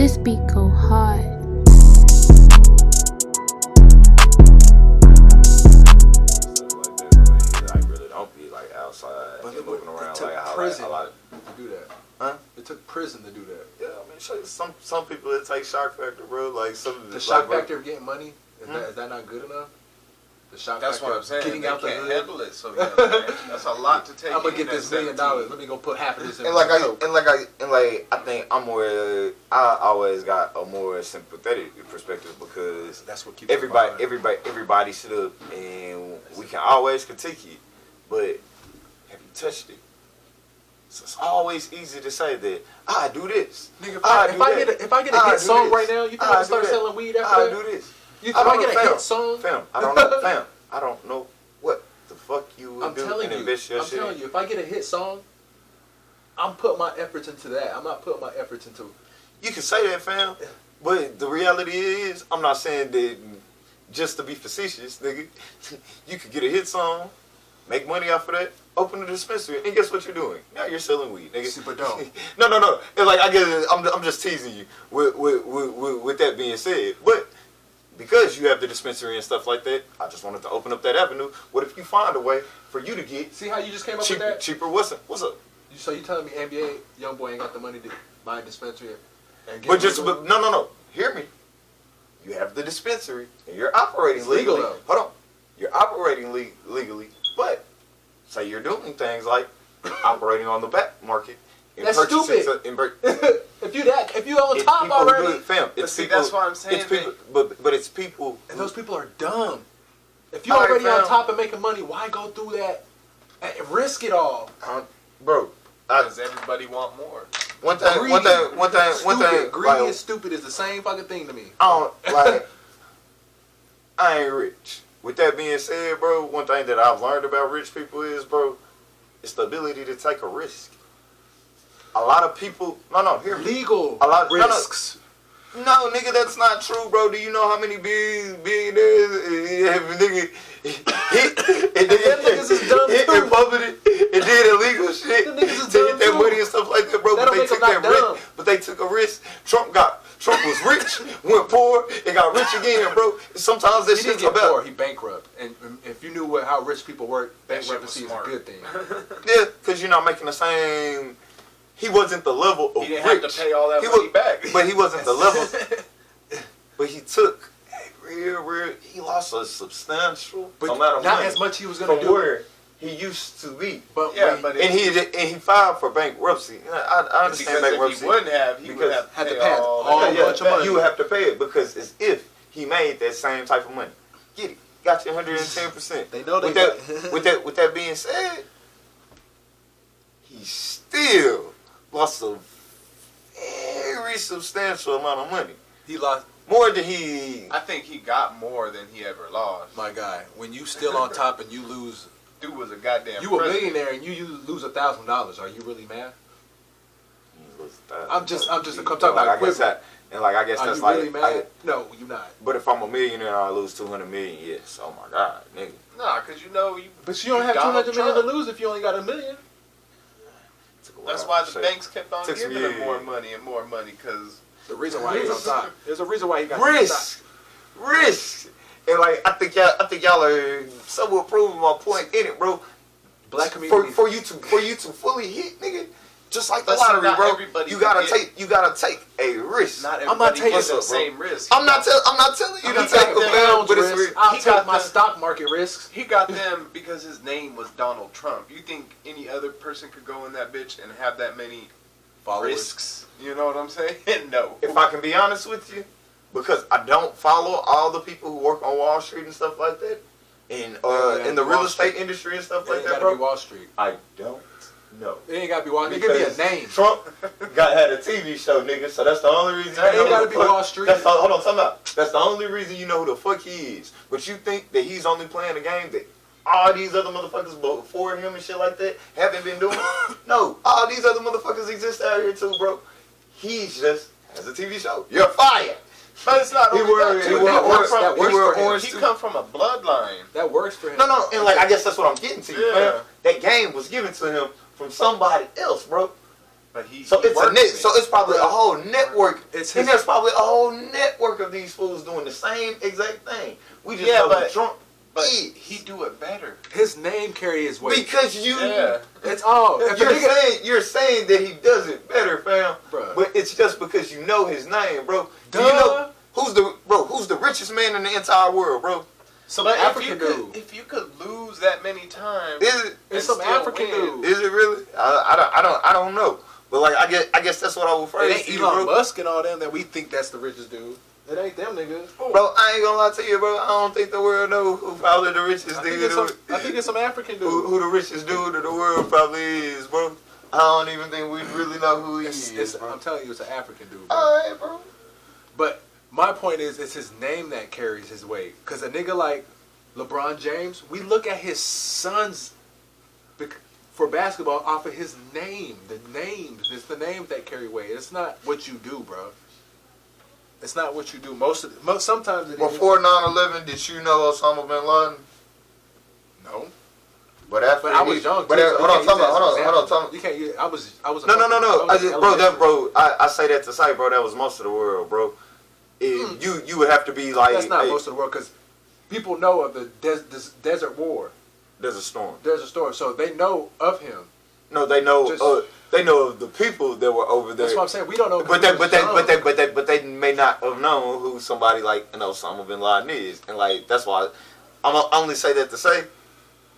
This beat go hard. Outside, but moving around it took like prison a lot to do that. Huh? It took prison to do that. Yeah, I mean, some people it takes shock factor, bro. Like the shock factor of getting money is that not good enough? The shock That's factor what I'm saying. getting out the hood. Handle it, so yeah, that's a lot to take. I'm gonna get this $1 million. Let me go put half of this in. I think I always got a more sympathetic perspective because that's what keeps everybody stood up and we can always critique it, but have you touched it? So it's always easy to say that I do this. Nigga, if I get a hit song right now, you think I'm gonna start selling weed after that? I do this. If I get a hit song, fam, I don't know, fam. I don't know what the fuck you would do and invest your shit. I'm telling you, if I get a hit song, I'm putting my efforts into that. I'm not putting my efforts into. You can say that, fam, but the reality is, I'm not saying that just to be facetious, nigga. You could get a hit song, make money off of that, open a dispensary, and guess what you're doing? Now you're selling weed, nigga. Super dope. No. It's like I guess I'm just teasing you with that being said, but. Because you have the dispensary and stuff like that, I just wanted to open up that avenue. What if you find a way for you to get see how you just came up with that? Cheaper, what's up? So you telling me NBA young boy ain't got the money to buy a dispensary and get but no. Hear me. You have the dispensary and you're operating legally. Legal, hold on. You're operating legally, but say you're doing things like operating on the back market. That's stupid. If you on top already, that's what I'm saying. It's people, but it's people. And those people are dumb. If you're already on top and making money, why go through that and risk it all, bro? Because everybody want more. One thing. Greedy and stupid is the same fucking thing to me. I ain't rich. With that being said, bro, one thing that I've learned about rich people is, bro, it's the ability to take a risk. A lot of people, hear me. Legal risks. No, nigga, that's not true, bro. Do you know how many billionaires have nigga niggas is dumb too. And pumping it and did illegal shit the niggas is to dumb get that too. money and stuff like that, bro. That But they took that risk. But they took a risk. Trump was rich, went poor, and got rich again, bro. Sometimes that shit's about poor. He bankrupt, and if you knew how rich people work, bankruptcy is a good thing. Yeah, because you're not making the same. He wasn't the level of He didn't rich. have to pay all that money back. But he wasn't the level. But he took real. He lost a substantial amount of money. Not as much he was going to do. Where he used to be. But he filed for bankruptcy. I understand bankruptcy. If he wouldn't have, he would have had to pay a bunch of money. You would have to pay it because it's if he made that same type of money. Get it. Got you 110%. They know with that being said, he still lost a very substantial amount of money. He lost more than he. I think he got more than he ever lost. My guy, when you still on top and you lose, dude was a goddamn. You a millionaire and you lose $1,000. Are you really mad? I'm just talking about equivalent. I guess that's like. Are you really mad? No, you're not. But if I'm a millionaire and I lose 200 million, yes. Oh my God, nigga. Nah, cause you know you. But you don't have 200 million to lose if you only got $1 million. That's why the banks kept on giving him more money, because the reason why he's on top. There's a reason why he got risk, and I think y'all are somewhat proving my point in it, bro. Black community for you to fully hit, nigga. Just like the lottery, bro. You gotta take a risk. I'm not taking the same risk. I'm not telling you to take a risk. I'll take my stock market risks. He got them because his name was Donald Trump. You think any other person could go in that bitch and have that many risks? You know what I'm saying? No. If I can be honest with you, because I don't follow all the people who work on Wall Street and stuff like that, and in the real estate industry and stuff like that, bro. Wall Street. I don't. No. It ain't gotta be Wall Street. It could be a name. Trump had a TV show, nigga, so that's the only reason. It ain't gotta be Wall Street. Hold on, time out. That's the only reason you know who the fuck he is. But you think that he's only playing a game that all these other motherfuckers before him and shit like that haven't been doing? No, all these other motherfuckers exist out here too, bro. He just has a TV show. You're fired. But it's not. He come from a bloodline. That works for him. No, and I guess that's what I'm getting to. Yeah. That game was given to him from somebody else, bro. But he So it's a works net. it. So it's probably a whole network. It's And his- there's probably a whole network of these fools doing the same exact thing. We just Yeah, know but- Trump But is. he do it better. His name carry his weight. Because you, Yeah. It's all. If the nigga, you're saying that he does it better, fam. Bruh. But it's just because you know his name, bro. Do Duh. you know who's the richest man in the entire world, bro? some But African dude. if you could lose that many times, Is it? It's and some still African win. dude. Is it really? I don't know. But like I guess that's what I would It phrase ain't to you, Elon bro. Musk and all them that we think that's the richest dude. It ain't them niggas. Bro, I ain't gonna lie to you, bro. I don't think the world know who probably the richest I think, dude. I think it's some African dude. Who the richest dude of the world probably is, bro. I don't even think we really know who he is, bro. I'm telling you, it's an African dude. Bro. Alright, bro. But my point is, it's his name that carries his weight. Because a nigga like LeBron James, we look at his sons for basketball off of his name. The names. It's the names that carry weight. It's not what you do, bro. It's not what you do. Sometimes it is. Before 9/11, did you know Osama bin Laden? No. But after But I was young. But too, so hold on, you can't use that as an hold on, example. You can't use. I was. No. I just, bro, elementary. I say that to say, bro, that was most of the world, bro. You would have to be like. That's not hey, most of the world because people know of the desert war. There's a storm. There's a story, so they know of him. No, they know. Just- They know of the people that were over there. That's what I'm saying. We don't know. But they may not have known who somebody like Osama bin Laden is, and like that's why I only say that to say.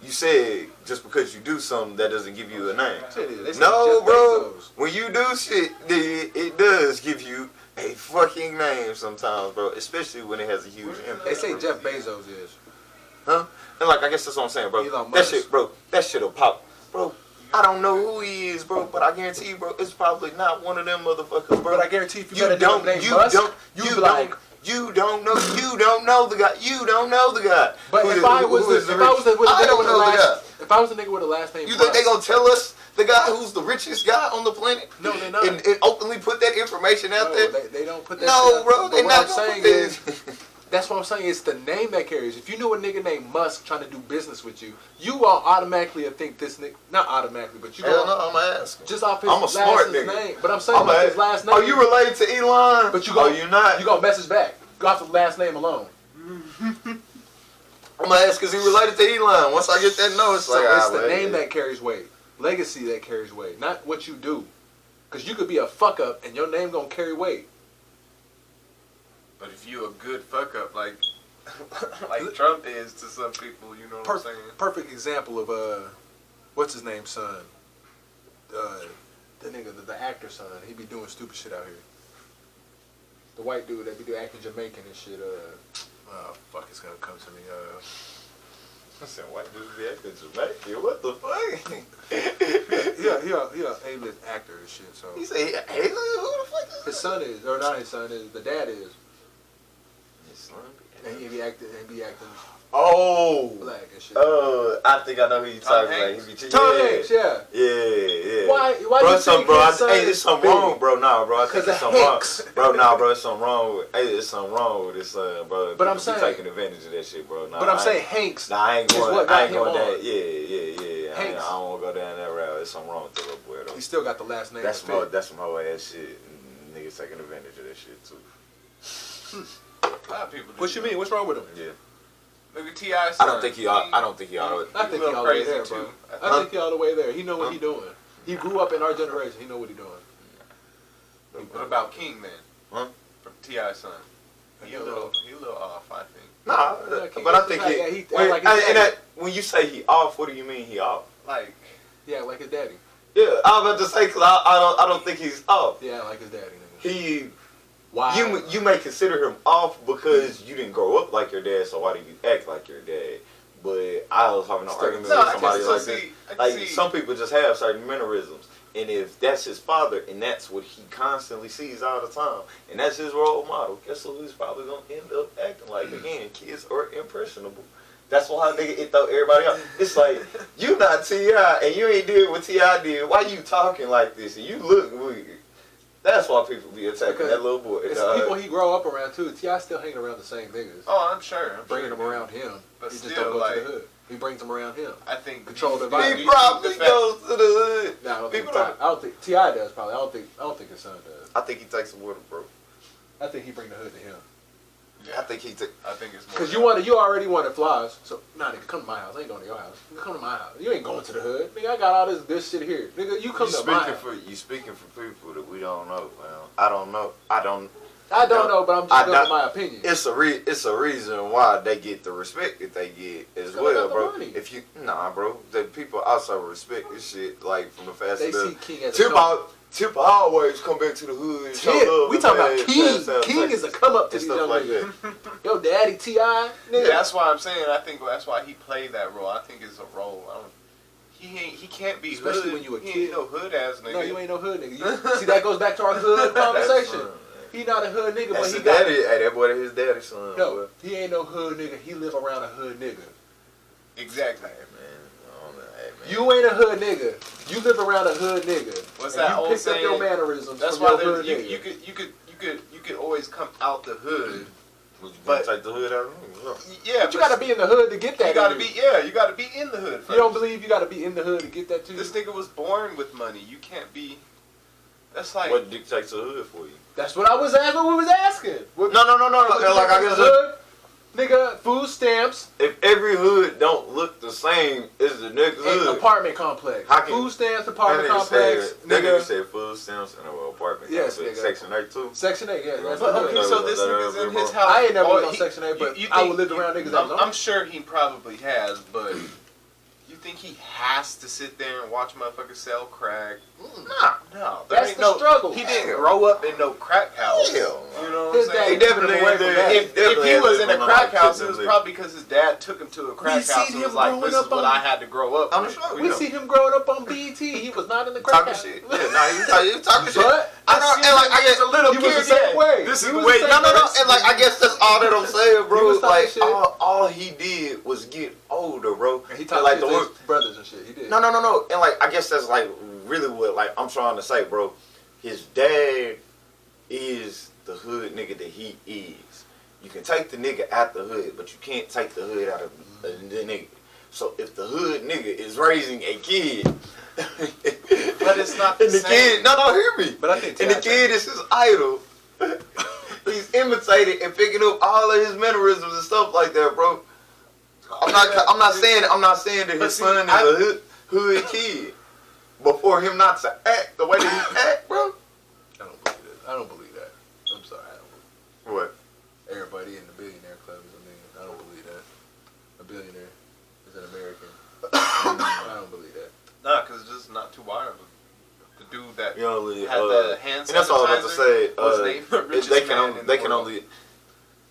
You said just because you do something that doesn't give you a name. They say No, Jeff bro. Bezos. When you do shit, it does give you a fucking name sometimes, bro. Especially when it has a huge impact. They say Jeff Bezos is. Huh? And like I guess that's what I'm saying, bro. Elon That Musk. shit, bro. That shit'll pop, bro. I don't know who he is, bro, but I guarantee you, bro, it's probably not one of them motherfuckers, bro. But I guarantee if you You met a don't, nigga named you Musk, don't, you'd you be don't, like. you don't know the guy. You don't know the guy. But if I was with a nigga with a last, if I was a nigga with a last name, You think they gonna tell us the guy who's the richest guy on the planet? No, they're not. And openly put that information out there? They don't put that. No, shit out. bro. But They what not I'm gonna saying put is, that. that's what I'm saying. It's the name that carries. If you knew a nigga named Musk trying to do business with you, you will automatically think this nigga. Not automatically, but you Hell go no, I'm gonna ask him. just off his I'm a smart last nigga. name. But I'm saying about his last name. Are you related to Elon? But you go. you not? You gonna message back. Go off the last name alone. I'm gonna ask because he related to Elon. Once I get that no, it's So like it's ah, the well, name yeah. that carries weight, legacy that carries weight, not what you do. Because you could be a fuck up and your name gonna carry weight. But if you a good fuck up like like Trump is to some people, you know what I'm saying? Perfect example of what's his name, son? The nigga, the actor son. He be doing stupid shit out here. The white dude that be doing acting Jamaican and shit. Oh fuck, it's gonna come to me. I said, white dude be acting Jamaican. What the fuck? He a A-list actor and shit. So He said, hey, who the fuck is his son is, or not his son is, the dad is, his son? and he be acting Oh. black and shit. I think I know who you Tom talking about. Hanks? He be Tom Hanks, yeah. Yeah. Why Bro, you it's something, think bro. his son Hey, is it's something big? wrong, bro. Nah, bro. I think Because it's of something wrong. Hanks. Bro, nah, bro. It's something wrong with. Hey, it's something wrong with this son, bro. But I'm People be saying- taking advantage of that shit, bro. Nah, But I'm I saying ain't- Hanks. Nah, I ain't is going. what I got ain't him going on. that. Yeah. Hanks. I don't want to go down that route. There's something wrong with the little boy though. He still got the last name. That's to some fit. that's some whole ass shit. And niggas taking advantage of that shit too. A lot of people do. What you mean? What's wrong with him? Yeah. Look at T.I. I don't think he all. I don't think he all. I think he little all the way crazy, there, too. bro. Huh? I think he all the way there. He know what he doing. He grew up in our generation. He know what he doing. What about King then? Huh? From T.I. son. He a little off, I think. Nah, Yeah, but I think yeah, he. he act When, like his and daddy. when you say he off, what do you mean he off? Like, Yeah, like his daddy. Yeah, I was about to say because I don't think he's off. Yeah, like his daddy. Nigga. He Wow. you may consider him off because you didn't grow up like your dad, so why do you act like your dad? But I was having an argument no, with I somebody can like still this. see. I can Like see. some people just have certain mannerisms, and if that's his father and that's what he constantly sees all the time, and that's his role model, guess who he's probably gonna end up acting like? Again, kids are impressionable. That's why it throw everybody out. It's like you not T.I. and you ain't did what T.I. did. Why you talking like this? And you look weird. That's why people be attacking Because that little boy. It's people he grow up around too. T.I. still hanging around the same niggas. Oh, I'm sure. Bringing them around him. But he just still, don't go like, to the hood. He brings them around him. I think Control the He vibe. probably goes to the hood. No, I People don't think T.I. does probably. I don't think his son does. I think he takes them with him, bro. I think he bring the hood to him. Yeah. I think he took. I think it's more. Cause you already wanted flies, so nah, nigga, come to my house. I ain't going to your house. Nigga, come to my house. You ain't going to the hood, nigga. I got all this good shit here, nigga. You come to my house. You speaking for people that we don't know, man. I don't know. I don't know, but I'm just giving my opinion. It's a reason why they get the respect that they get as well, bro. Money. If you bro, the people also respect this shit like from the fast. They see King as a Tip always come back to the hood and show love. We talking about King. King is a come up to these young like niggas. Yo, daddy T.I. Yeah, that's why I'm saying. I think that's why he played that role. I think it's a role. He can't be especially hood. when you a kid. He ain't no hood ass nigga. No, you ain't no hood nigga. See, that goes back to our hood conversation. He not a hood nigga, but he got. Daddy, hey, that boy, his daddy's son. No, boy. he ain't no hood nigga. He live around a hood nigga. Exactly. Man. You ain't a hood nigga. You live around a hood nigga. What's that old you picked saying? up your mannerisms. That's from why your hood nigga. you could always come out the hood. But take the hood out of him. Yeah, but you gotta be in the hood to get that. You gotta be in the hood first. You don't believe you gotta be in the hood to get that too? This nigga was born with money. You can't be. That's like what dictates the hood for you? That's what I was asking. What we was asking? What, No. Like I guess hood, nigga, food stamps. If every hood don't look the same as the next hood, apartment complex. Food stamps, apartment complex. Nigga said food stamps and an apartment yes, complex. Nigga. Section 8 too. Section 8, yeah. That's but okay, so this nigga's in his house. I ain't never been on Section 8, but I would live around niggas. I'm sure he probably has, but you think he has to sit there and watch motherfuckers sell crack? No. That's the struggle. He didn't grow up in no crack house. Hell, you know what I'm saying? He definitely If he was in a crack house, it was probably because his dad took him to a crack house and was like, "This is what I had to grow up." I'm sure we see him growing up on BET. He was not in the crack house. Shit. Yeah, he was talking shit. But I know, and like I guess a little he kid. was the same way. This is He the was way. the No, same and like I guess that's all that I'm saying, bro. was talking Like shit. all he did was get older, bro. And he talked like to his brothers and shit. He did. No. And like I guess that's like really what like I'm trying to say, bro. His dad is the hood nigga that he is. You can take the nigga out the hood, but you can't take the hood out of the nigga. So if the hood nigga is raising a kid, but it's not the same. Kid, no, hear me. But I think and the kid is his idol. He's imitating and picking up all of his mannerisms and stuff like that, bro. I'm not saying that his son is a hood kid. But for him not to act the way that he act, bro. I don't believe that. I'm sorry, I don't believe What? Everybody in the billionaire club is a million. I don't believe that. A billionaire is an American. I don't believe that. Nah, because it's just not too wild. The dude that You know, had the hand sanitizer. and that's all I'm about to say. They can world. only,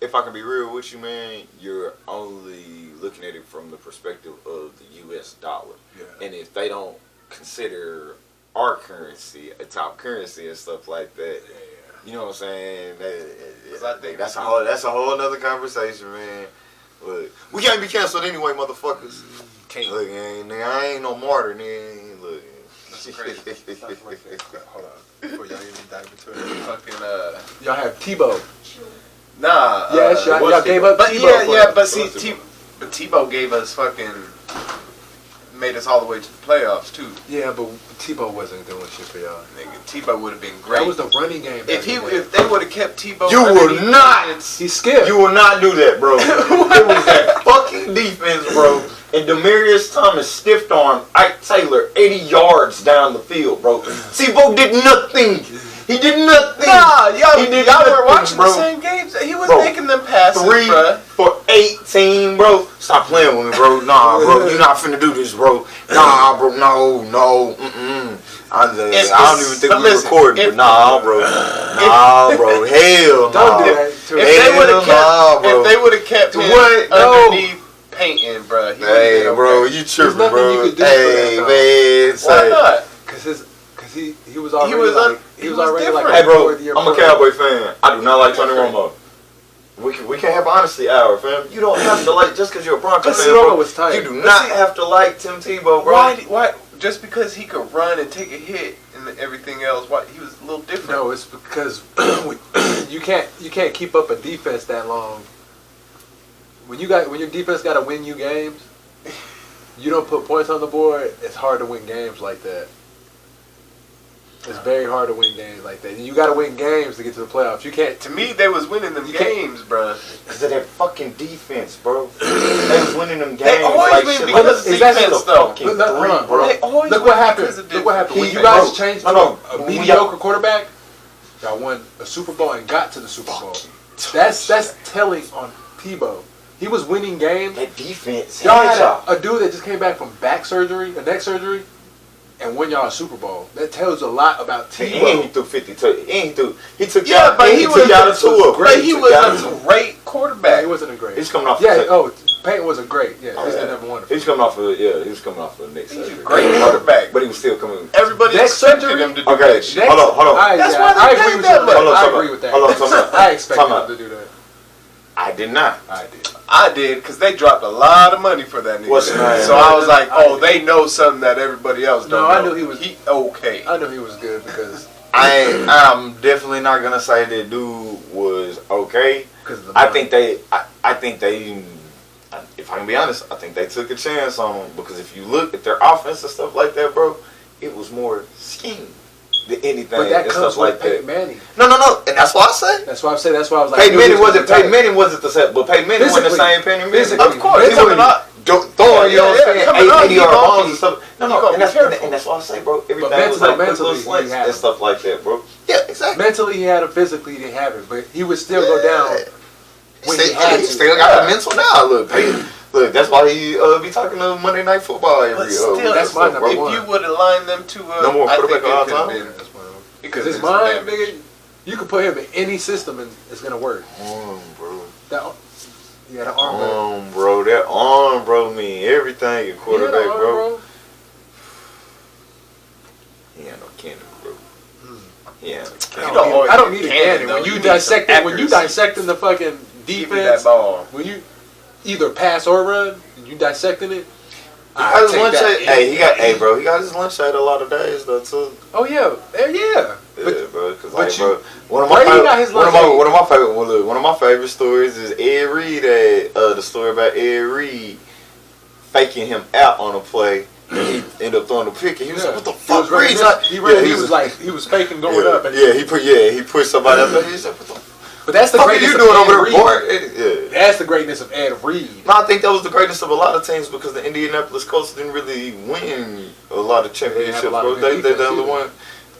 if I can be real with you, man, you're only looking at it from the perspective of the U.S. dollar. Yeah. And if they don't consider our currency a top currency and stuff like that, you know what I'm saying? I think that's a whole other conversation, man. Look, we can't be canceled anyway, motherfuckers. Can't. Look, I ain't no martyr, man. Look. That's crazy. Hold on. Before y'all even dive into it. Fucking Y'all have Tebow. Nah. Yes, y'all gave up But Tebow. but see, Tebow gave us made us all the way to the playoffs too. Yeah, but Tebow wasn't doing shit for y'all. Nigga, Tebow would have been great. That was the running game. If they would have kept Tebow, You will not. He's scared. You will not do that, bro. It was that fucking defense, bro. And Demaryius Thomas stiff arm Ike Taylor 80 yards down the field, bro. Tebow did nothing. He did nothing. Nah, y'all were watching bro. the same games. He was making them passes, 3 bro. for 18, bro. Stop playing with me, bro. Nah, bro. You're not finna do this, bro. Nah, bro. No. I don't even think we're recording, but nah, bro. Nah, bro. Hell no. Don't do that to If they would have kept him underneath painting, bro. Hey, bro, you tripping, nothing bro. you could do Hey, for that, man. Why not? Because he was already he was already different. like Hey, bro, year I'm a Cowboy fan. I do not like Tony Romo. We can't have honesty hour, fam. You don't have to like just because you're a Broncos fan, bro. Was tight. You do not have to like Tim Tebow, bro. Why? Just because he could run and take a hit and everything else, why he was a little different? No, it's because you can't keep up a defense that long. When your defense got to win you games, you don't put points on the board, it's hard to win games like that. It's very hard to win games like that. You got to win games to get to the playoffs. You can't. To me, they was winning them games, bro. Because of their fucking defense, bro. They was winning them games. They always like win shit because like of that. defense, though. Bro. They always Look win what happened. because of Look what happened. When He- you guys bro, changed no, to a when mediocre quarterback, y'all won a Super Bowl and got to the Super Bowl. That's telling on Tebow. He was winning games. That defense. Y'all had a dude that just came back from back surgery, a neck surgery, and won y'all a Super Bowl. That tells a lot about And he Tebow. threw 50 to. He took Yeah, out. but He took out a tour. But he was a great Yeah, quarterback. he wasn't a great. He's coming off. Yeah. Peyton wasn't great. Yeah, he's the number one. He was coming off of He was coming off of next. He's a great quarterback. But he was still coming. Everybody Neck expected surgery? him to do Okay, that shit. hold on. That's yeah, why they I paid agree with that you. much. Hold on, I time agree out. with that. Hold on, time out. I expected Time him out. to do that. I did not. I did. I did, because they dropped a lot of money for that nigga. What's his name? So I was like, oh, they know something that everybody else don't No, know. I knew he was- okay. I knew he was good because I'm definitely not gonna say that dude was okay. of the I money. think they. If I can be honest, I think they took a chance on him because if you look at their offense and stuff like that, bro, it was more scheme than anything But that and comes stuff with like Peyton that. Manning. No, and that's why I say. That's why I say. That's why I was like. Peyton I knew he Manning was wasn't. gonna Peyton retire. Manning wasn't the same, but Peyton Manning wasn't the Physically. same Peyton Manning. Physically. Of course, he wasn't throwing, you know what I'm saying, coming up, 80 you yard gonna bombs be- and stuff. you gonna be And careful. that's why I say, bro, everything But was like quick mentally, little slants he had and him. stuff like that, bro. Yeah, exactly. Mentally, he had him. Physically, he didn't have it, but he would still go down when he had He to. still got the mental now. Look, that's why he be talking to Monday Night Football every But still, week. that's my number if one. you would have lined them two up, No more I think quarterback it all could have time? been. Because his mind, nigga, you can put him in any system and it's gonna work. Bro. That, he had an arm, bro. Bro, that arm, bro, mean everything at quarterback, bro. He ain't no cannon, bro. Yeah. I don't need a cannon. When you dissect it, when you accuracy. dissecting the fucking Give me that defense, ball. when you either pass or run, and you dissecting it. He got his lunch at, he got his lunch at a lot of days though too. Oh yeah, yeah. Yeah, bro. Cause but like, you- bro, one of Brady my got his favorite, lunch one of my favorite stories is Ed Reed. The story about Ed Reed faking him out on a play. And he ended up throwing the pick, and he was like, "What the fuck, Reed?" He was faking going up. And he pushed somebody up there. He said, "What the but that's the fuck are greatness you of doing Ed over Reed. there, boy?" Yeah. That's the greatness of Ed Reed. No, I think that was the greatness of a lot of teams because the Indianapolis Colts didn't really win a lot of championships, lot bro. of good They the defense only either. one.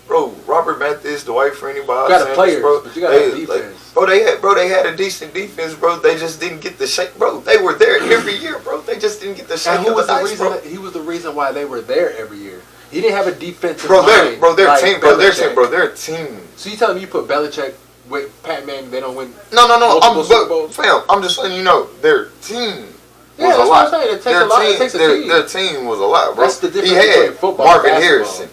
Bro, Robert Mathis, Dwight Freeney, Bob You got Sanders, players, bro. but you got a defense. They had a decent defense, bro. They just didn't get the shake, bro. They were there every year, bro. They just didn't get the shake And who of was the the dice, reason? bro. He was the reason why they were there every year. He didn't have a defensive Their mind like team, Belichick. their team. So you telling me you put Belichick with Pat Manning, they don't win? No. Multiple Super Bowls? I'm just letting you know, their team Yeah, was that's a what lot. I'm saying. It takes Their a lot. team- It takes a team. Their team was a lot, bro. That's the difference He had between football Marvin and Harrison,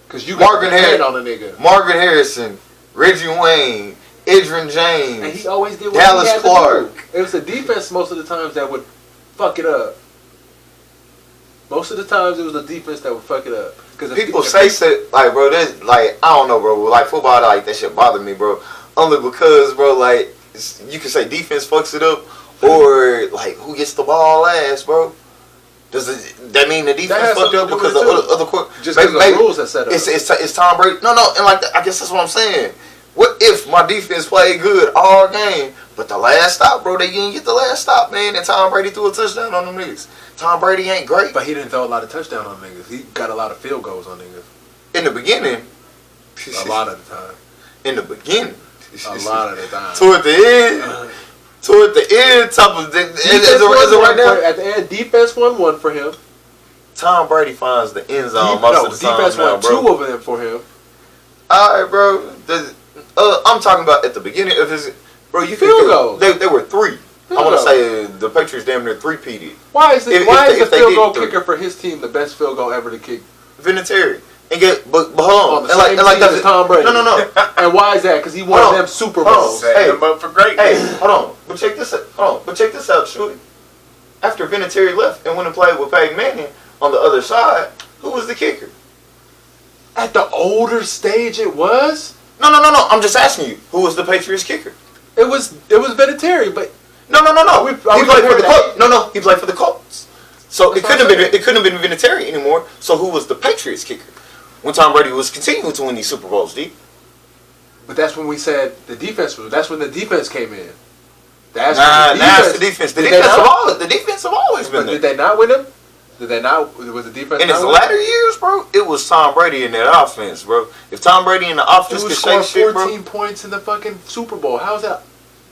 Because you got Marvin the head Harris- on a nigga. Marvin Harrison, Reggie Wayne, Adrian James. And he always did what Dallas he had Clark. to do. It was the defense most of the times that would fuck it up. Most of the times it was the defense that would fuck it up. Because People say shit like, bro, this, like, I don't know, bro, like, football, like, that shit bother me, bro. Only because, bro, like, you can say defense fucks it up, or, like, who gets the ball last, bro? Does that mean the defense has fucked up something to because do the with it, other court? just because the rules are set up. It's Tom Brady. No, and like, I guess that's what I'm saying. What if my defense played good all game, but the last stop, bro, they didn't get the last stop, man, and Tom Brady threw a touchdown on them niggas. Tom Brady ain't great. But he didn't throw a lot of touchdowns on niggas. He got a lot of field goals on niggas. In the beginning, A lot of the time. in the beginning, A lot of the time. toward the end, top of the as of right now, At the end, defense won one for him. Tom Brady finds the end zone most of the time defense now, won bro. 2 of them for him. All right, bro. I'm talking about at the beginning of his, bro. You Field think goals. they were 3. Field I want to goals. say the Patriots damn near 3-peated. Why is the If they field did goal 3. kicker for his team the best field goal ever to kick? Vinatieri. And but hold on. On the same team as Tom Brady. No. And why is that? Because he won Hold on. them Super Hold on. Bowls. Setting them up for greatness. Hey, hold on. But check this out. Shorty. After Vinatieri left and went and played with Peyton Manning on the other side, who was the kicker? At the older stage, it was. No. I'm just asking you, who was the Patriots kicker? It was Vinatieri, but No. we He played for comparing the that? Colts. No, he played for the Colts. So That's it what I'm couldn't have saying. been. It couldn't have been Vinatieri anymore. So who was the Patriots kicker when Tom Brady was continuing to win these Super Bowls? D. But that's when we said the defense was. That's when the defense came in. That's Nah, when it's the defense. Did they not? The defense have always been But there. did they not win them? Did they not? Was the defense In not his win latter years, bro, it was Tom Brady in that offense, bro. If Tom Brady in the offense Dude could scored shake shit, 14 bro, points in the fucking Super Bowl. How's that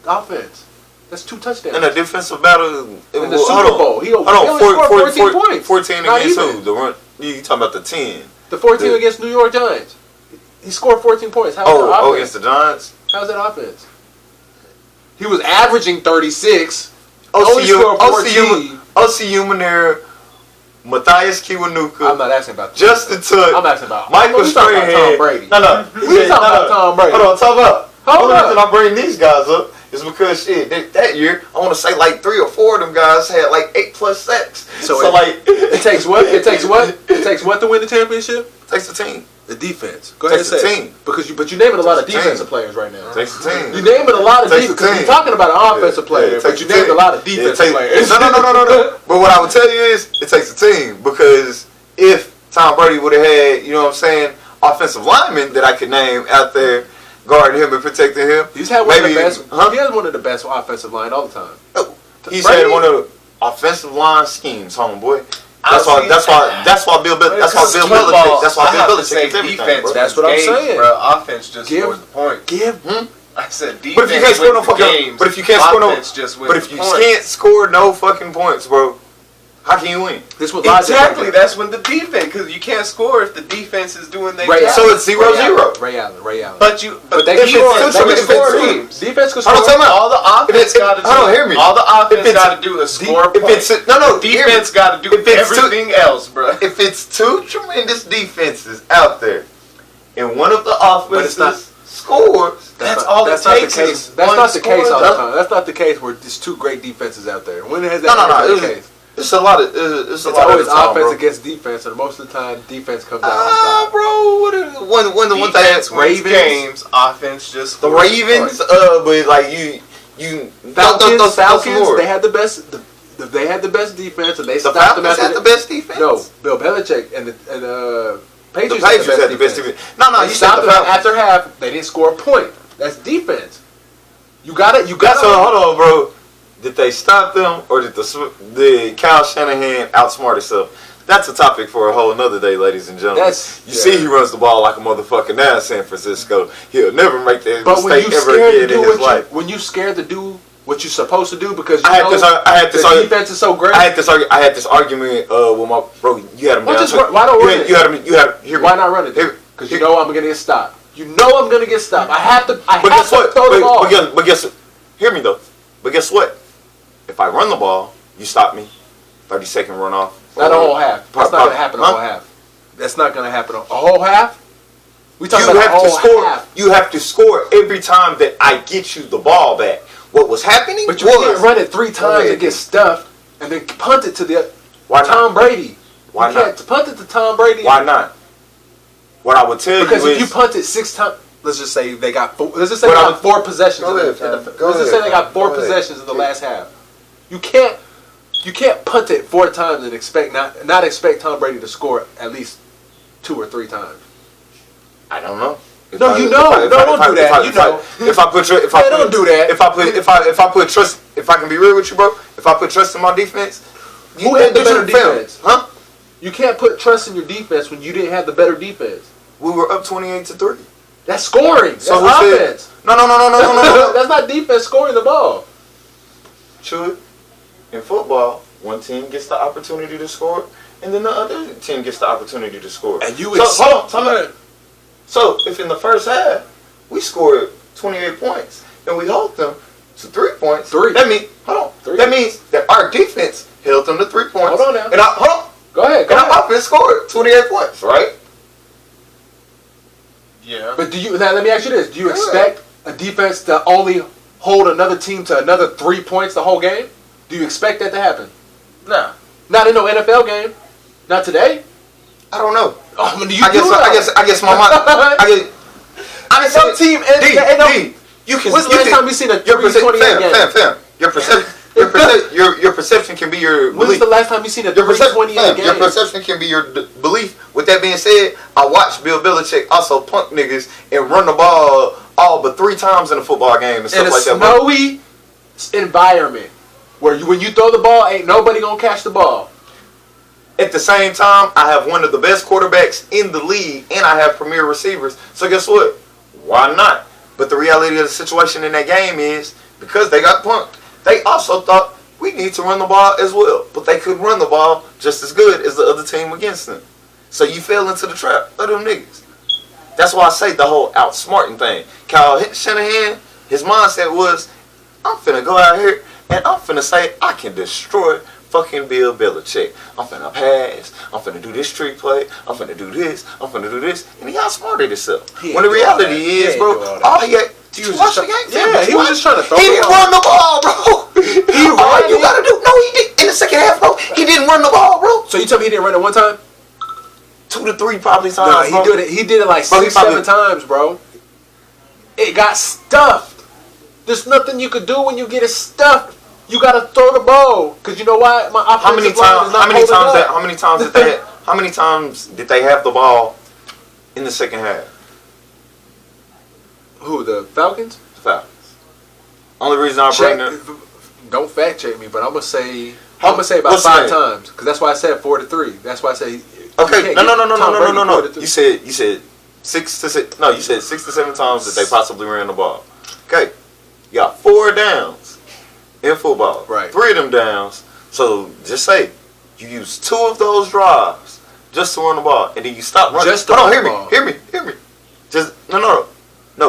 offense? That's 2 touchdowns. in a defensive battle, in the Super Bowl, he only scored 14 points. 14 Not against even. who? The run. You talking about the 10? The 14 against New York Giants. He scored 14 points. How's that offense? Against the Giants. How's that offense? He was averaging 36. Only scored 14. OCU Manera, Matthias Kiwanuka. I'm not asking about Justin Tuck. I'm asking about Michael we talking about Strahan. Tom Brady. No. We talking about Tom Brady. Hold on, talk about. Hold The up. reason I bring these guys up is because shit, that year I want to say like 3 or 4 of them guys had like 8+ sacks. So like It takes what? It takes what? It takes what to win the championship? takes a team. The defense. Go ahead and Takes say a it. team. But you're naming a lot of Takes a team. defensive players right now. Takes a team. You're naming a lot of Takes a defense. Because team. you're talking about an offensive Yeah, player, it but takes you a named a team. lot of Yeah, defensive players. No. But what I would tell you is, it takes a team because if Tom Brady would have had, you know what I'm saying, offensive linemen that I could name out there guarding him and protecting him. He's had one of the maybe- best. Huh? He has one of the best offensive line all the time. He's Brady? had one of the offensive line schemes, homeboy. That's I'll why. see That's why. That's why Bill. That's why Bill Belichick. That's why Bill Belichick is everything, defense. bro. That's what I'm games, saying. Bro. Offense just Give- scores the point. Give I said defense. But if you can't score no wins the fucking, games, but if you can't score no, offense just wins but if the you points. can't score no fucking points, bro, how can you win? this was logic. Exactly. That's when the defense, because you can't score if the defense is doing their Ray job. So it's 0-0. Ray Allen. But you, But they If can score. it's They two- can if it's score. two- Defense can Hold on, score. time out. all the offense got to do. Hold on, hear me. All the If offense it's- got to do is score If points. it's no, hear me. Defense got to do If it's two- everything else, bro. If it's 2 tremendous defenses out there, and one of the offenses not- scores, That's all That's it not takes the is case. That's one not the case score, all the though. time. That's not the case where there's 2 great defenses out there. When has that No. ever been the It's- case? It's a lot of. It's a It's lot always of the time, offense bro. against defense, and most of the time defense comes out on top. Bro, when the one Defense thing wins Ravens. games, offense just the scores Ravens, points. but like you Falcons, they had the best. They had the best defense, and they The stopped them Falcons after had the best defense. No, Bill Belichick and the the Patriots, Patriots had the best defense. No, They you said stopped the them Falcons. after half. They didn't score a point. That's defense. You got it. You got So hold on, bro. Did they stop them, or did Kyle Shanahan outsmart himself? That's a topic for a whole nother day, ladies and gentlemen. See, he runs the ball like a motherfucker now in San Francisco. He'll never make that But when mistake you ever scared to again do in his life. when you scared to do what you're supposed to do because you I had know this. I had this. the defense is so great. I had this argument with my bro. You had him Why down. just why don't run it? You had him. Hear me. Why not run it? Here- Because you know I'm gonna get stopped. You know I'm gonna get stopped. I have to. I But have guess to what? throw the ball. But guess. Hear me though. But guess what? If I run the ball, you stop me. 30-second runoff. Not a whole half. That's not Huh? gonna happen a whole half. That's not gonna happen a whole half. We You talking about a have to whole score. half. You have to score every time that I get you the ball back. What was happening But you was can't run it 3 times ahead. and get stuffed and then punt it to the Why Tom not? Brady. Why you not? can't punt it to Tom Brady. Why not? What I would tell Because you if is you punt it 6 times, let's just say they got 4. Let's just say What they I got 4 possessions. Go in ahead, the, fam. in the, Go let's just ahead, say they got fam. 4 Go ahead. possessions in the last half. You can't punt it 4 times and expect not expect Tom Brady to score at least 2 or 3 times. I don't know. No, you know. Don't do that. You know. If I put trust, don't do that. If I put trust, if I can be real with you, bro. If I put trust in my defense, Who had the better fam, defense? Huh? You can't put trust in your defense when you didn't have the better defense. We were up 28-3. That's scoring. That's So who said- offense. No. That's not defense scoring the ball. True. In football, one team gets the opportunity to score, and then the other team gets the opportunity to score. And you so, hold on, time out. So if in the first half we scored 28 points and we held them to 3 points, that means that means that our defense held them to 3 points. Hold on now. And Go ahead. and our offense scored 28 points, right? Yeah. But now let me ask you this: do you expect a defense to only hold another team to another 3 points the whole game? Do you expect that to happen? Nah. Not in no NFL game. Not today. I don't know. Oh, I mean, I guess my mind. I Some team. D, you can. When's the last time you seen a Your 3-28 game? fam. Your perception can be your When's belief. the last time you seen a Your 320 in a game? Your perception can be your belief. With that being said, I watched Bill Belichick also punk niggas and run the ball all but 3 times in a football game and stuff like that. In a snowy environment where when you throw the ball, ain't nobody gonna catch the ball. At the same time, I have one of the best quarterbacks in the league, and I have premier receivers. So guess what? Why not? But the reality of the situation in that game is, because they got punked, they also thought we need to run the ball as well. But they couldn't run the ball just as good as the other team against them. So you fell into the trap of them niggas. That's why I say the whole outsmarting thing. Kyle Shanahan, his mindset was, I'm finna go out here and I'm finna say I can destroy fucking Bill Belichick. I'm finna pass. I'm finna do this trick play. I'm finna do this. I'm finna do this. And he outsmarted himself. When the reality is, bro, all he had, he was watch just the game. yeah, he was just trying to throw He the didn't ball. run the ball, bro. All you gotta do, no, he didn't. In the second half, bro, he didn't run the ball, bro. So you tell me he didn't run it one time? 2 to 3 probably No, times, bro. he did it like Bro, 6, 7 times, bro. It got stuffed. There's nothing you could do when you get it stuffed. You gotta throw the ball, cause you know why? My How many times did they have the ball in the second half? Who, the Falcons? The Falcons. Only reason I bring that. Don't fact check me, but I'm gonna say about 5 times, cause that's why I said 4 to 3. That's why I say. Okay, no. You said 6 to 7. No, you said 6 to 7 times that they possibly ran the ball. Okay, you got 4 downs in football. Right. 3 of them downs. So just say you use 2 of those drives just to run the ball, and then you stop running. Just to run the ball. Hear me. Just no.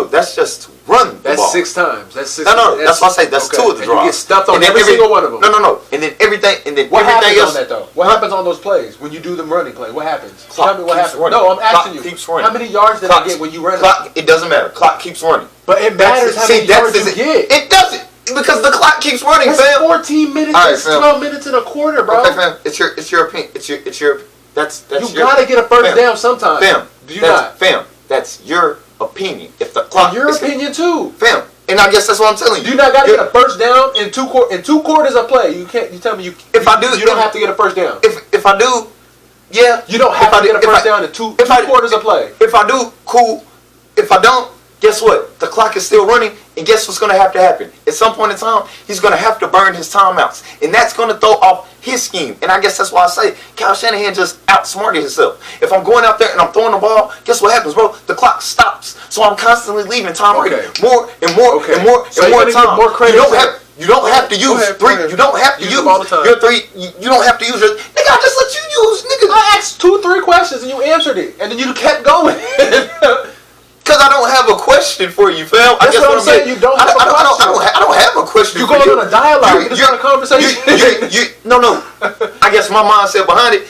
That's just run the ball. That's 6 times. That's 6. No. That's why I say that's 2 of the and drives. you get stuffed on every single one of them. No. And then everything. What happens else, on that though? What happens on those plays when you do them running play? What happens? Clock Tell me what keeps happens. running. No, I'm asking Clock you. keeps running. How many yards did I get when you run? It doesn't matter. Clock keeps running. But it matters how many yards you get. It doesn't, because the clock keeps running, That's fam. 14 minutes. All right, It's fam. 12 minutes in a quarter, bro. Okay, fam. It's your opinion. That's You your, gotta get a first fam, down sometime. Fam. Do you not? Fam. That's your opinion. If the clock, Your opinion too. fam. And I guess that's what I'm telling you. You not gotta get a first down in 2 quarters of play. You can't. You tell me you. If I do, you don't have to get a first down. If I do, yeah. You don't have to get a first down in two quarters of play. If I do, cool. If I don't, guess what? The clock is still running, and guess what's going to have to happen? At some point in time, he's going to have to burn his timeouts, and that's going to throw off his scheme. And I guess that's why I say Kyle Shanahan just outsmarted himself. If I'm going out there and I'm throwing the ball, guess what happens, bro? The clock stops. So I'm constantly leaving time more and more and more so and more time. More credit You don't have to use 3. You don't have to use your 3. You don't have to use your. Nigga, I just let you use, nigga. I asked 2-3 questions and you answered it, and then you kept going. Because I don't have a question for you, fam. That's what I'm saying. You don't have a question. I don't have a question You're for you. going on a dialogue. You're not a conversation. No. I guess my mindset behind it,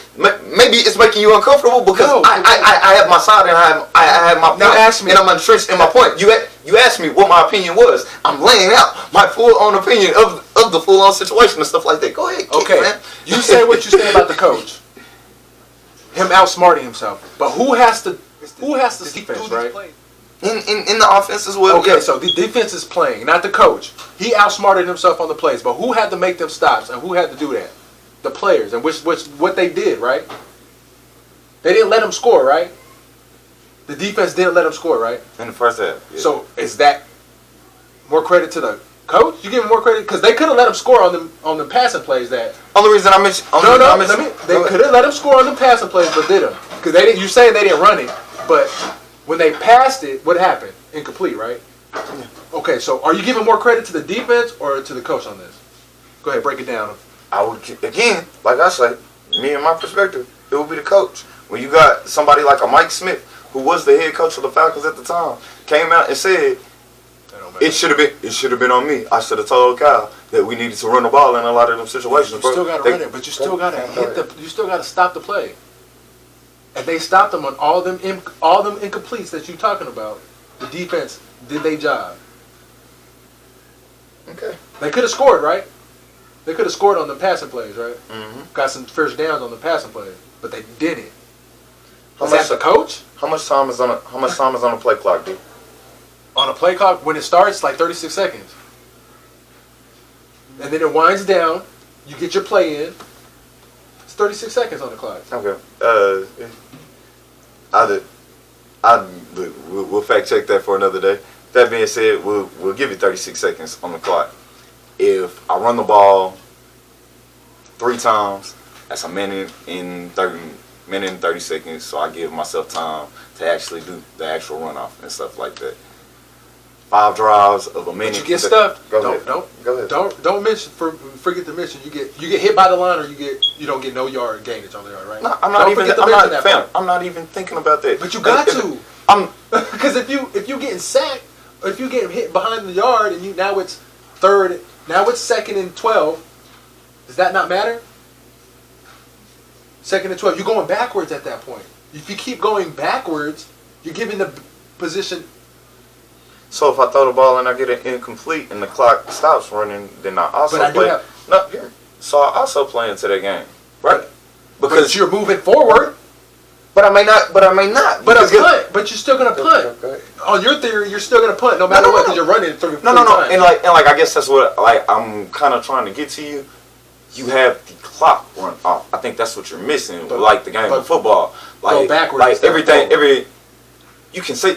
maybe it's making you uncomfortable because I have my side and I have my point. Now ask me. And I'm entrenched in my point. You asked me what my opinion was. I'm laying out my full-on opinion of the full-on situation and stuff like that. Go ahead, man. You say what you say about the coach. Him outsmarting himself. But who has to defense, right? In the offense as well. Okay, so the defense is playing, not the coach. He outsmarted himself on the plays, but who had to make them stops and who had to do that? The players, and which what they did, right? They didn't let him score, right? The defense didn't let him score, right? In the first half. Yeah. So is that more credit to the coach? You give him more credit because they could have let him score on the passing plays. That only reason I mentioned. They could have let him score on the passing plays, but didn't because they didn't. You say they didn't run it, but when they passed it, what happened? Incomplete, right? Yeah. Okay, so are you giving more credit to the defense or to the coach on this? Go ahead, break it down. I would, again, like I say, me and my perspective, it would be the coach. When you got somebody like a Mike Smith, who was the head coach of the Falcons at the time, came out and said, it should have been on me. I should have told Kyle that we needed to run the ball in a lot of them situations. You still got to run it, but you still got to you still got to stop the play. And they stopped them on all them incompletes that you're talking about. The defense did their job. Okay. They could have scored, right? They could have scored on the passing plays, right? Mm-hmm. Got some first downs on the passing plays, but they didn't. Is that the coach? How much time is on a play clock, dude? On a play clock, when it starts, like 36 seconds. and then it winds down. You get your play in. It's 36 seconds on the clock. Okay. We'll fact check that for another day. That being said, we'll give you 36 seconds on the clock. If I run the ball 3 times, that's a minute and 30 seconds. So I give myself time to actually do the actual runoff and stuff like that. 5 drives of a minute. But you get stuffed. Go ahead. Don't mention. Forget to mention. You get hit by the line, or you don't get no yard gainage on the yard, right? No, I'm not even thinking about that. But you got to. Because if you getting sacked, or if you getting hit behind the yard, and now it's 2nd and 12. Does that not matter? 2nd and 12. You're going backwards at that point. If you keep going backwards, you're giving the position. So if I throw the ball and I get it incomplete and the clock stops running, then I also play. So I also play into that game, right? Because you're moving forward. But I may not. But you're still gonna punt. Okay. On your theory, you're still gonna punt no matter what because you're running through. No. And like I guess that's what I'm kind of trying to get to you. You have the clock run off. I think that's what you're missing. Like the game of football. Like go backwards. Like everything. You can see.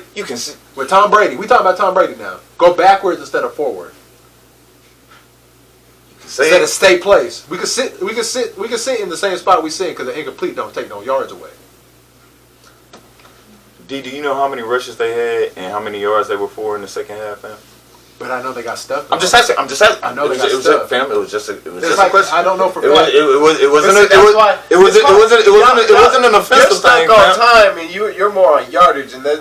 With Tom Brady, we talking about Tom Brady now. Go backwards instead of forward. Instead of stay place. We could sit in the same spot we sit because the incomplete don't take no yards away. D, do you know how many rushes they had and how many yards they were for in the second half, fam? But I know they got stuff. I'm just asking. I know they got stuff. Fam, it was just a like, question. I don't know for it wasn't an offensive thing, all time, and you're more on yardage, and they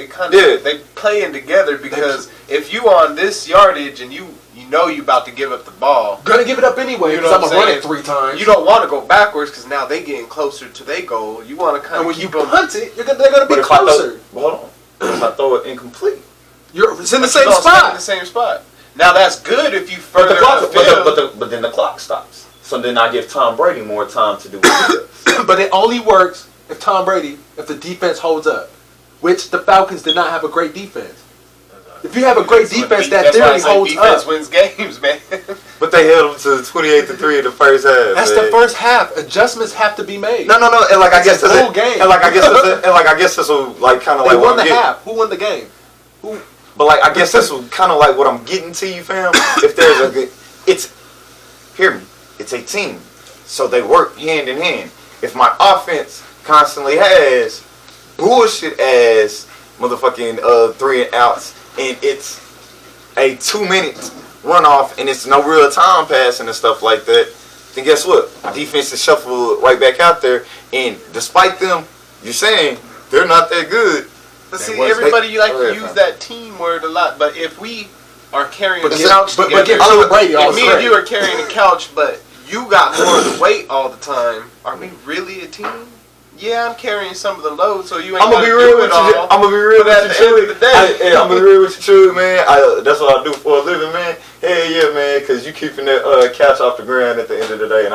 kind of they playing together because if you on this yardage and you know you about to give up the ball, gonna give it up anyway because I'm gonna run it 3 times. You don't want to go backwards because now they getting closer to their goal. You want to kind of when you punt it, they're gonna be closer. Hold on, if I throw it incomplete, it's in the same spot. In the same spot. Now that's good if you further but then the clock stops. So then I give Tom Brady more time to do what he does. But it only works if the defense holds up, which the Falcons did not have a great defense. If you have a great defense, that theory holds up. Defense wins games, man. But they held them to 28-3 in the first half. That's the first half. Adjustments have to be made. No. And like I guess that's the whole game. And like I guess that's like kind of like they won the half. Who won the game? Who? But like I guess that's kind of like what I'm getting to you, fam. If there's it's a team, so they work hand in hand. If my offense constantly has bullshit ass motherfucking 3 and outs, and it's a 2-minute runoff, and it's no real time passing and stuff like that, then guess what? My defense is shuffled right back out there, and despite them, you're saying they're not that good. But see, everybody to use that team word a lot. But if we are carrying the couch together, if me and you are carrying the couch, but you got more of the weight all the time, are we really a team? Yeah, I'm carrying some of the load, so you ain't gonna do it all. I'm gonna be real with you, At the end of the day, I'm gonna be real with you, true, man. That's what I do for a living, man. Hell yeah, man, because you keeping that couch off the ground at the end of the day. And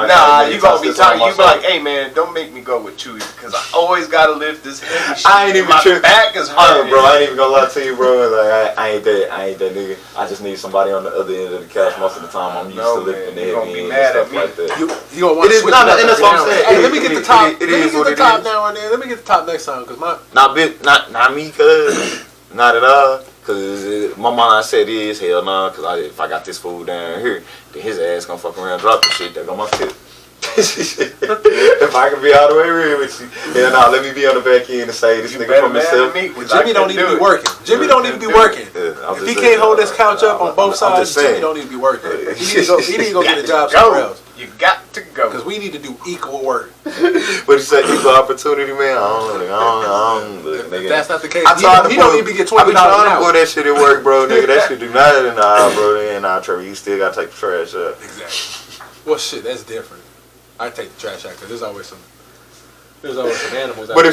you gonna be talking. You be like, hey, man, don't make me go with Chewy because I always gotta lift this heavy shit. I ain't even my back is hurting, bro. I ain't even gonna lie to you, bro. Like I ain't that nigga. I just need somebody on the other end of the couch most of the time. I'm used to lifting the heavy and stuff like that. You gonna want to switch it up? And that's what I'm saying. Hey, let me get the top. Let me get the top now and then. Let me get the top next time because not me, cuz not at all. Cause my mindset is hell no. Cause if I got this fool down here, then his ass gonna fuck around, drop the shit. There go my tip. If I can be all the way real with you, hell no. Let me be on the back end and say this nigga from himself. Jimmy don't need to be working. Jimmy don't need to be working. If he can't hold this couch up on both sides, Jimmy don't need to be working. He need to go get a job somewhere else. You got to go. Because we need to do equal work. But you said equal opportunity, man. I don't nigga. That's not the case. He don't need to get $20 an hour. I be trying to pull that shit at work, bro, nigga. That shit do not in the eye, bro. Trevor, you still gotta take the trash out. Exactly. Well, shit, that's different. I take the trash out because there's always some animals out but there.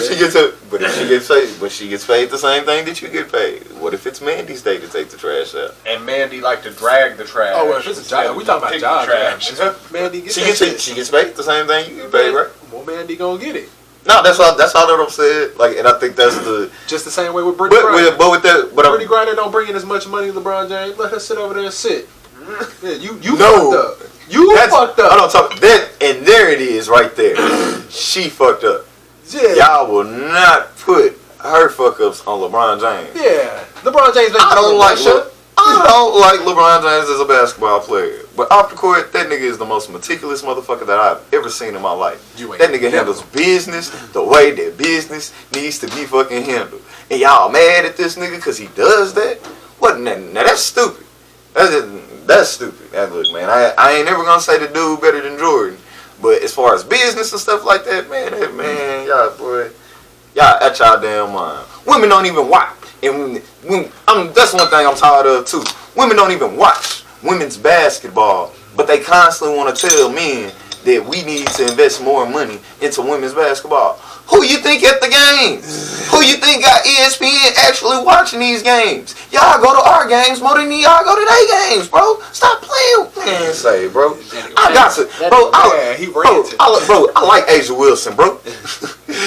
But she gets paid the same thing that you get paid. What if it's Mandy's day to take the trash out? And Mandy like to drag the trash. Oh, well, if it's a job, we talking about job. Mandy gets she gets paid the same thing you get paid, right? Well, Mandy gonna get it. No, that's all that I'm saying. Like, and I think that's just the same way with Brittney Griner. Brittney Griner don't bring in as much money as LeBron James. Let her sit over there and sit. Yeah, you no, fucked up. fucked up. I don't talk that, and there it is right there. She fucked up. Yeah. Y'all will not put her fuck ups on LeBron James. Yeah. LeBron James. I don't like LeBron James as a basketball player, but off the court, that nigga is the most meticulous motherfucker that I've ever seen in my life. That nigga handles business the way that business needs to be fucking handled. And y'all mad at this nigga because he does that? What? Now that's stupid. That's stupid. Look, man, I ain't never gonna say the dude better than Jordan, but as far as business and stuff like that, man, y'all at y'all damn mind. Women don't even watch. And that's one thing I'm tired of too. Women don't even watch women's basketball, but they constantly want to tell men that we need to invest more money into women's basketball. Who you think at the games? Who you think got ESPN actually watching these games? Y'all go to our games more than y'all go to their games, bro. Stop playing. Man, say, bro. I got to, bro. I like Asia Wilson, bro.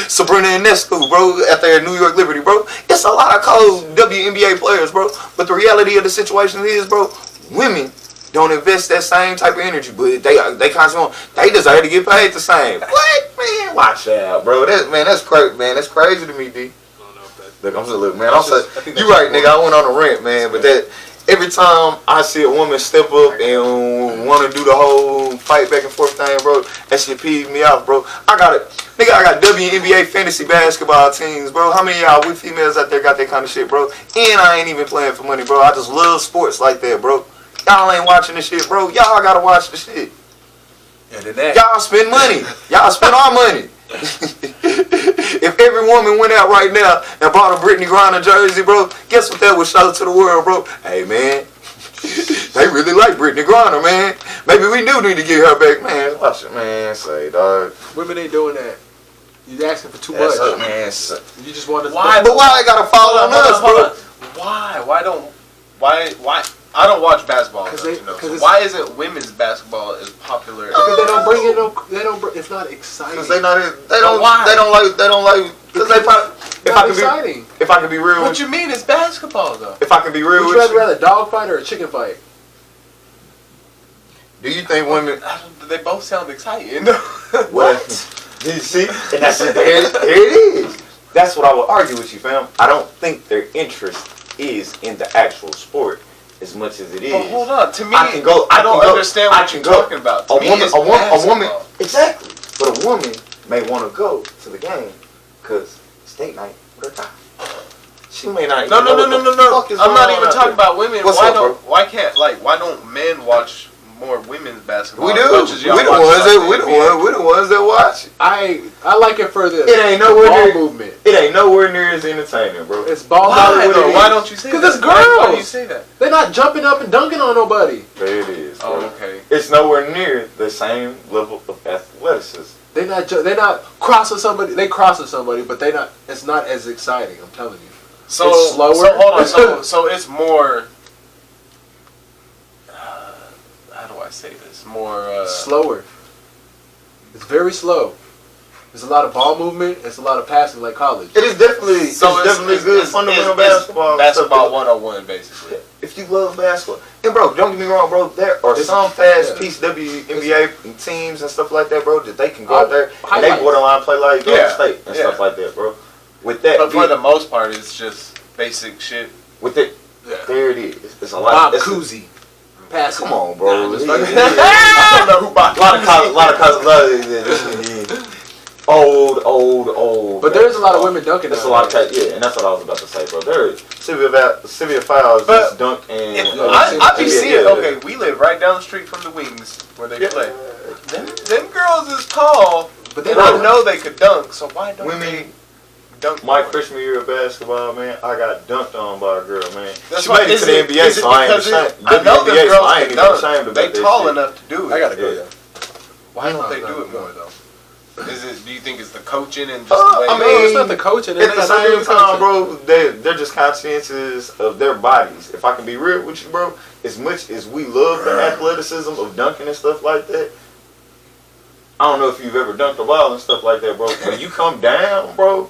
Sabrina Ionescu, bro, out there at New York Liberty, bro. It's a lot of cold WNBA players, bro. But the reality of the situation is, bro, women don't invest that same type of energy, but they constantly they deserve to get paid the same. What, man? Watch out, bro. That's crazy, man. That's crazy to me, D. Look, I'm just man. You right, nigga. I went on a rant, man, but that every time I see a woman step up and want to do the whole fight back and forth thing, bro, that shit peeves me off, bro. I got WNBA fantasy basketball teams, bro. How many of y'all with females out there got that kind of shit, bro? And I ain't even playing for money, bro. I just love sports like that, bro. Y'all ain't watching this shit, bro. Y'all gotta watch the shit. Y'all spend money. Y'all spend our money. If every woman went out right now and bought a Brittney Griner jersey, bro, guess what that would show to the world, bro? Hey, man, they really like Brittney Griner, man. Maybe we do need to get her back, man. Watch it, man. Say, dog. Women ain't doing that. You asking for too much. Man. You just want to. Why? But why they gotta fall on us, bro? Why? Why? I don't watch basketball. Why isn't women's basketball as popular? Because they don't bring it. It's not exciting. Because they don't like. Because they probably. If I can be real. What you mean? It's basketball though. If I can be real, would you rather a dog fight or a chicken fight? Do you think women? They both sound exciting. What? Do you see? And that's there it is. That's what I would argue with you, fam. I don't think their interest is in the actual sport as much as it is. But hold on, to me, I don't understand what you're talking about. A woman, exactly. But a woman may want to go to the game because state night with her guy. She may not. No. I'm not even talking about women. Why don't men watch more women's basketball? We do. We're the ones that watch. I like it for the ball movement. It ain't nowhere near as entertaining, bro. It's ball. Why don't you say that? Because it's girls. Why do you say that? They're not jumping up and dunking on nobody. There it is. Bro. Oh, okay. It's nowhere near the same level of athleticism. They're not crossing somebody. They crossing somebody, but they not. It's not as exciting. I'm telling you. So it's slower. So hold on. So it's more. How do I say this? More slower. It's very slow. There's a lot of ball movement. It's a lot of passing, like college. It is definitely good fundamental basketball. Basketball 101, basically. If you love basketball, and bro, don't get me wrong, bro. There are some fast-paced WNBA teams and stuff like that, bro, that they can go out there and they borderline play like Golden State and stuff like that, bro. With that, but for the most part, it's just basic shit. With it, there it is. It's a lot. Bob Cousy. Passing. Come on, bro. I don't know who bought a lot of old. But there's a lot of women dunking. There's a lot of and that's what I was about to say, bro. There's Sylvia Fowles just dunked and I be seeing. Okay, we live right down the street from the wings where they play. Them girls is tall, but they don't know they could dunk. So why don't they dunk? My freshman year of basketball, man, I got dunked on by a girl, man. That's she made it to the NBA, so I ain't ashamed. I know them girls can dunk. They tall enough to do it. I gotta go there. Why don't they do it more though? Do you think it's the coaching and just the way? I mean, it's not the coaching. At the same time, bro, they're just conscientious of their bodies. If I can be real with you, bro, as much as we love the athleticism of dunking and stuff like that, I don't know if you've ever dunked a ball and stuff like that, bro. When you come down, bro,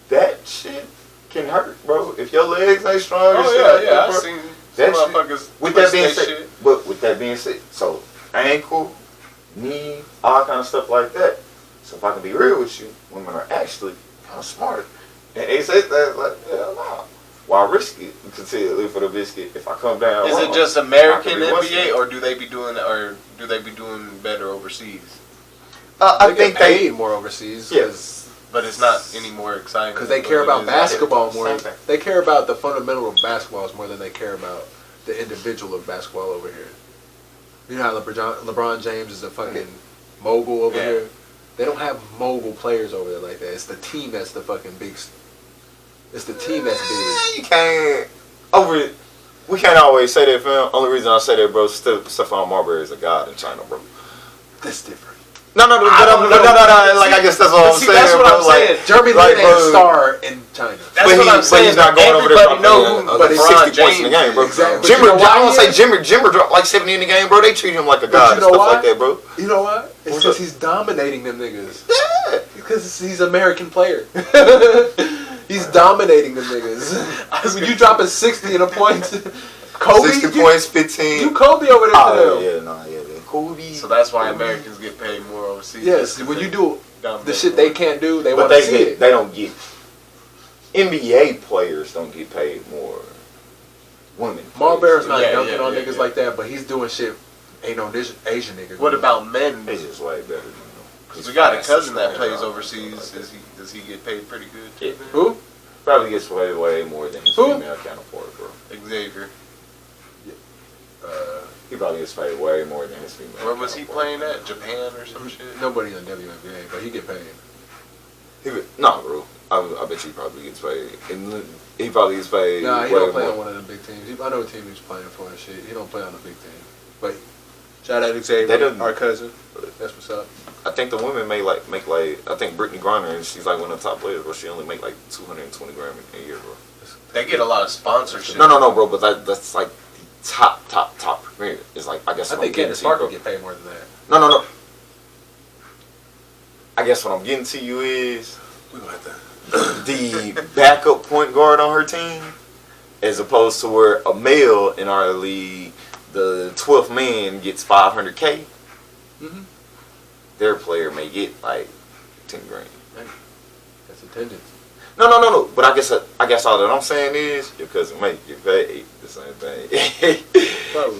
that shit can hurt, bro. If your legs ain't strong, I've seen some motherfuckers. With that being said, but with that being said, so ankle, knee, all kind of stuff like that. So if I can be real with you, women are actually kind of smart. And they say that like, hell no. Why risk it? You continue to live for the biscuit. If I come down, is it just American NBA, or do they be doing better overseas? I think they paid more overseas. Yes. But it's not any more exciting. Because they care about basketball more. They care about the fundamental of basketball more than they care about the individual of basketball over here. You know how LeBron James is a fucking mogul over here? They don't have mogul players over there like that. It's the team that's the fucking big. It's the team that's big. You can't we can't always say that, fam. Only reason I say that, bro, Stephon Marbury is a god in China, bro. That's different. No. Like, I guess that's what I'm saying. That's what I'm saying. Jeremy Lin ain't a star in China. That's what I'm saying. He's not going over there. But he's 60 points in the game, bro. Exactly. I don't say Jimmer dropped like 70 in the game, bro. They treat him like a god and stuff like that, bro. You know what? It's because he's dominating them niggas. Yeah. Because he's an American player. He's dominating them niggas. When you dropping 60 in a point, Kobe, 60 points, 15. You Kobe over there. Yeah. Kobe. So that's why Americans get paid more overseas. Yes, when you do the shit they can't do, they want to see it. They don't get. NBA players don't get paid more. Women. Marbury's not dunking on niggas like that, but he's doing shit. Ain't no Asian niggas. What about men? He's just way better than them. Because we got a cousin that plays overseas. Does he get paid pretty good? Yeah. Who? Probably gets way more than his female counterpart, bro. Xavier. He probably gets paid way more than his female. Where was he playing at? Japan or some shit? Nobody on WNBA, but he get paid. No, bro. I bet you probably gets paid. And he probably gets paid. Nah, he don't play on one of the big teams. I know what team he's playing for and shit. He don't play on the big team. But shout out to Xavier, our cousin. That's what's up. I think the women make like I think Brittney Griner, she's like one of the top players, but she only make like $220 grand a year, bro. They get a lot of sponsorship. No, bro. But that's like the top premier. It's like I think Candace Parker get paid more than that. No. I guess what I'm getting to you is we gonna have to. The backup point guard on her team, as opposed to where a male in our league, the 12th man gets $500K. Mm-hmm. Their player may get like $10 grand. That's attendance. No. But I guess all that I'm saying is your cousin might get paid the same thing.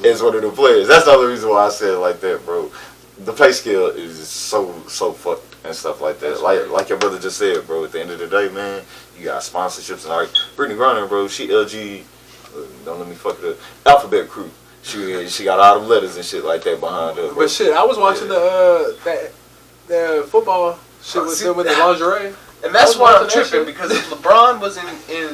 As one of the players. That's the only reason why I said it like that, bro. The pay scale is so fucked and stuff like that. Like your brother just said, bro. At the end of the day, man, you got sponsorships and like Brittney Griner, bro. She LG. Don't let me fuck it up. Alphabet Crew. She got all them letters and shit like that behind her. But shit, I was watching the football shit with them with the lingerie. And that's why I'm tripping, because if LeBron was in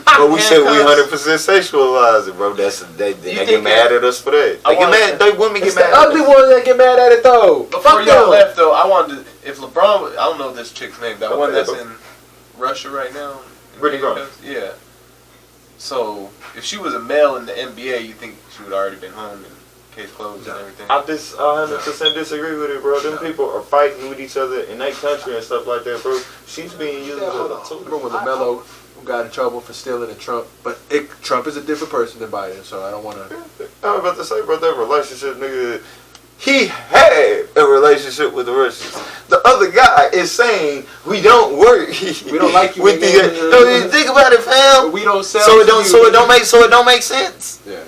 but we said we 100% sexualize it, bro. They get mad at us for that. They get mad. They women get mad. Ugly ones that get mad at it though. Before y'all left though, I wanted to. If LeBron, I don't know this chick's name. That one that's in Russia right now. Brittney Griner. Yeah. So if she was a male in the NBA, you think she would already been home and case closed and everything? I 100% disagree with it, bro. Them people are fighting with each other in their country and stuff like that, bro. She's being used as a tool. Remember when LaMelo got in trouble for stealing a Trump? But Trump is a different person than Biden, so I don't want to. I was about to say, bro, that relationship, nigga. He had a relationship with the Russians. The other guy is saying we don't work. We don't like you. With no, think about it, fam. We don't sell. So it don't make sense. Yeah.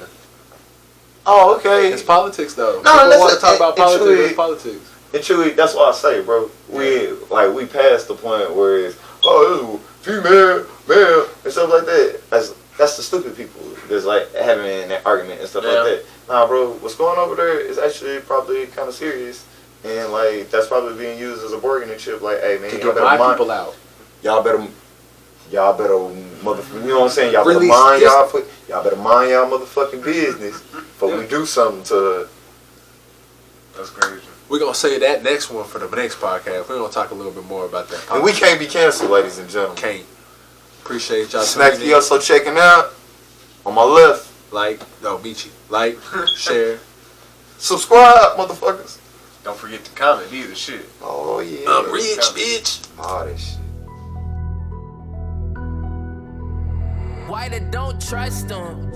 Oh, okay. It's politics, though. No, let's want to talk about politics. It's politics. And truly, that's why I say, bro. We passed the point where it's female, male, and stuff like that. That's the stupid people that's like having that argument and stuff like that. Nah, bro, what's going over there is actually probably kind of serious, and like that's probably being used as a bargaining chip. Like, hey man, y'all better people out. Y'all better motherfucker. You know what I'm saying? Y'all better mind y'all motherfucking business before we do something to her. That's crazy. We're gonna say that next one for the next podcast. We're gonna talk a little bit more about that. And we can't be canceled, ladies and gentlemen. Can't. Appreciate y'all. Snacky also checking out. On my left. Beachy. Like, share. Subscribe, motherfuckers. Don't forget to comment either, shit. Oh, yeah. I'm rich, bitch. All that shit. Why they don't trust them?